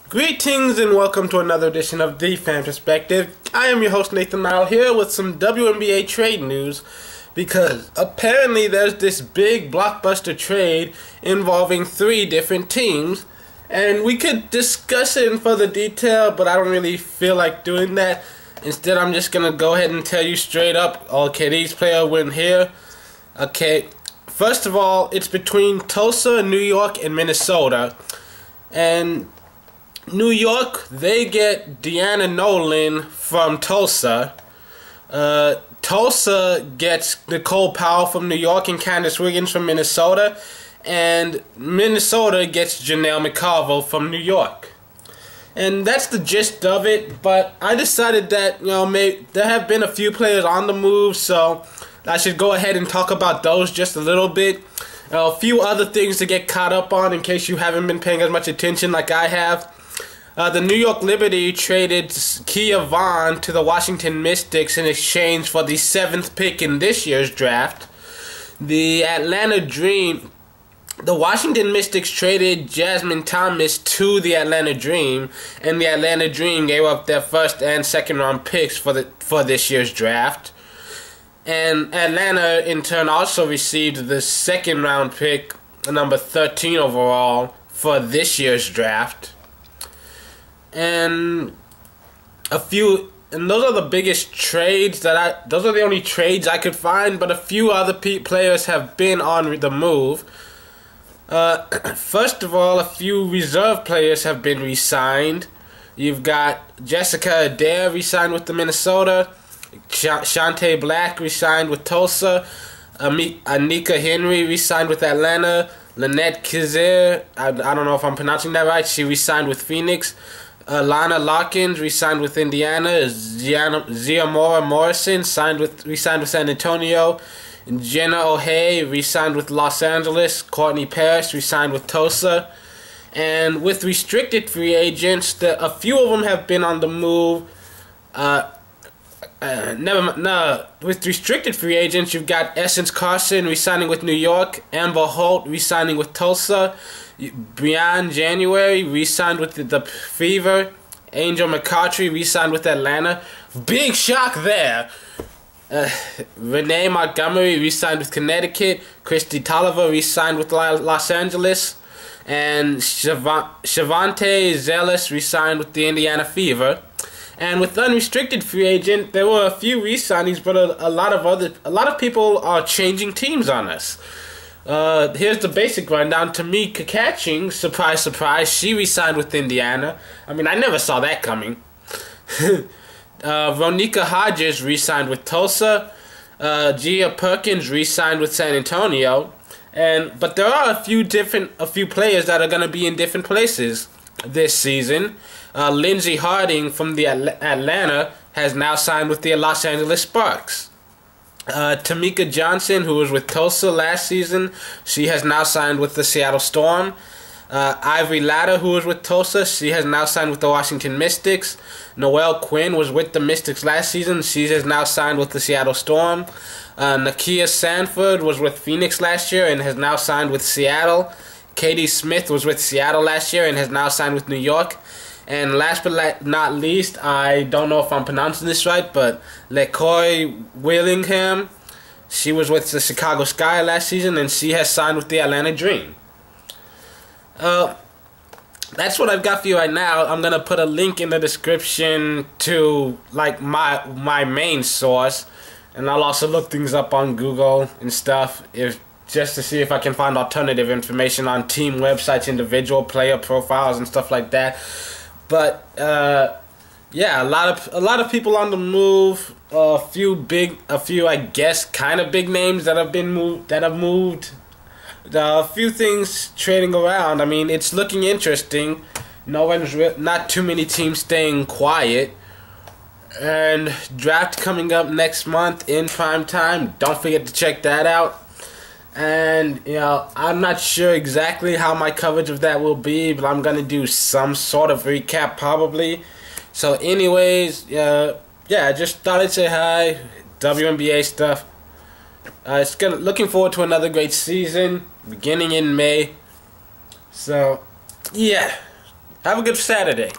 Greetings and welcome to another edition of The Fan Perspective. I am your host Nathan Mile here with some WNBA trade news because apparently there's this big blockbuster trade involving 3 different teams, and we could discuss it in further detail, but I don't really feel like doing that. Instead, I'm just going to go ahead and tell you straight up, okay, these players went here. Okay, first of all, it's between Tulsa, New York, and Minnesota. And New York, they get Deanna Nolan from Tulsa. Tulsa gets Nicole Powell from New York and Candace Wiggins from Minnesota. And Minnesota gets Janelle McCarville from New York. And that's the gist of it. But I decided that, there have been a few players on the move, so I should go ahead and talk about those just a little bit. A few other things to get caught up on in case you haven't been paying as much attention like I have. The New York Liberty traded Kia Vaughn to the Washington Mystics in exchange for the 7th pick in this year's draft. The Washington Mystics traded Jasmine Thomas to the Atlanta Dream, and the Atlanta Dream gave up their 1st and 2nd round picks for this year's draft. And Atlanta, in turn, also received the 2nd round pick, number 13 overall, for this year's draft. And those are the biggest trades those are the only trades I could find, but a few other players have been on the move. First of all, a few reserve players have been re-signed. You've got Jessica Adair re-signed with the Minnesota, Shantae Black re-signed with Tulsa, Anika Henry re-signed with Atlanta, Lynette Kizir, I don't know if I'm pronouncing that right, she re-signed with Phoenix, Lana Larkins re-signed with Indiana, Ziamora Morrison re-signed with San Antonio, Jenna O'Hay re-signed with Los Angeles, Courtney Parrish re-signed with Tulsa. And with restricted free agents, a few of them have been on the move. With restricted free agents, you've got Essence Carson re-signing with New York, Amber Holt re-signing with Tulsa, Brianne January re-signed with the Fever, Angel McCartry re-signed with Atlanta. Big shock there. Renee Montgomery re-signed with Connecticut, Christy Tolliver re-signed with Los Angeles, and Shavante Zealous re-signed with the Indiana Fever. And with unrestricted free agent, there were a few re-signings, but a lot of people are changing teams on us. Here's the basic rundown. Tamika Catching, surprise, surprise, she re-signed with Indiana. I mean, I never saw that coming. Ronika Hodges re-signed with Tulsa. Gia Perkins re-signed with San Antonio. But there are a few players that are going to be in different places this season. Lindsey Harding from the Atlanta has now signed with the Los Angeles Sparks. Tamika Johnson, who was with Tulsa last season, she has now signed with the Seattle Storm. Ivory Latta, who was with Tulsa, she has now signed with the Washington Mystics. Noelle Quinn was with the Mystics last season. She has now signed with the Seattle Storm. Nakia Sanford was with Phoenix last year and has now signed with Seattle. Katie Smith was with Seattle last year and has now signed with New York. And last but not least, I don't know if I'm pronouncing this right, but LeCoy Willingham, she was with the Chicago Sky last season and she has signed with the Atlanta Dream. That's what I've got for you right now. I'm gonna put a link in the description to my main source, and I'll also look things up on Google and stuff just to see if I can find alternative information on team websites, individual player profiles, and stuff like that. But yeah, a lot of people on the move. A few I guess kind of big names that have moved. A few things trading around. I mean, it's looking interesting. Not too many teams staying quiet. And draft coming up next month in prime time. Don't forget to check that out. And, I'm not sure exactly how my coverage of that will be, but I'm going to do some sort of recap probably. So anyways, just thought I'd say hi. WNBA stuff. Looking forward to another great season, beginning in May. So, yeah. Have a good Saturday.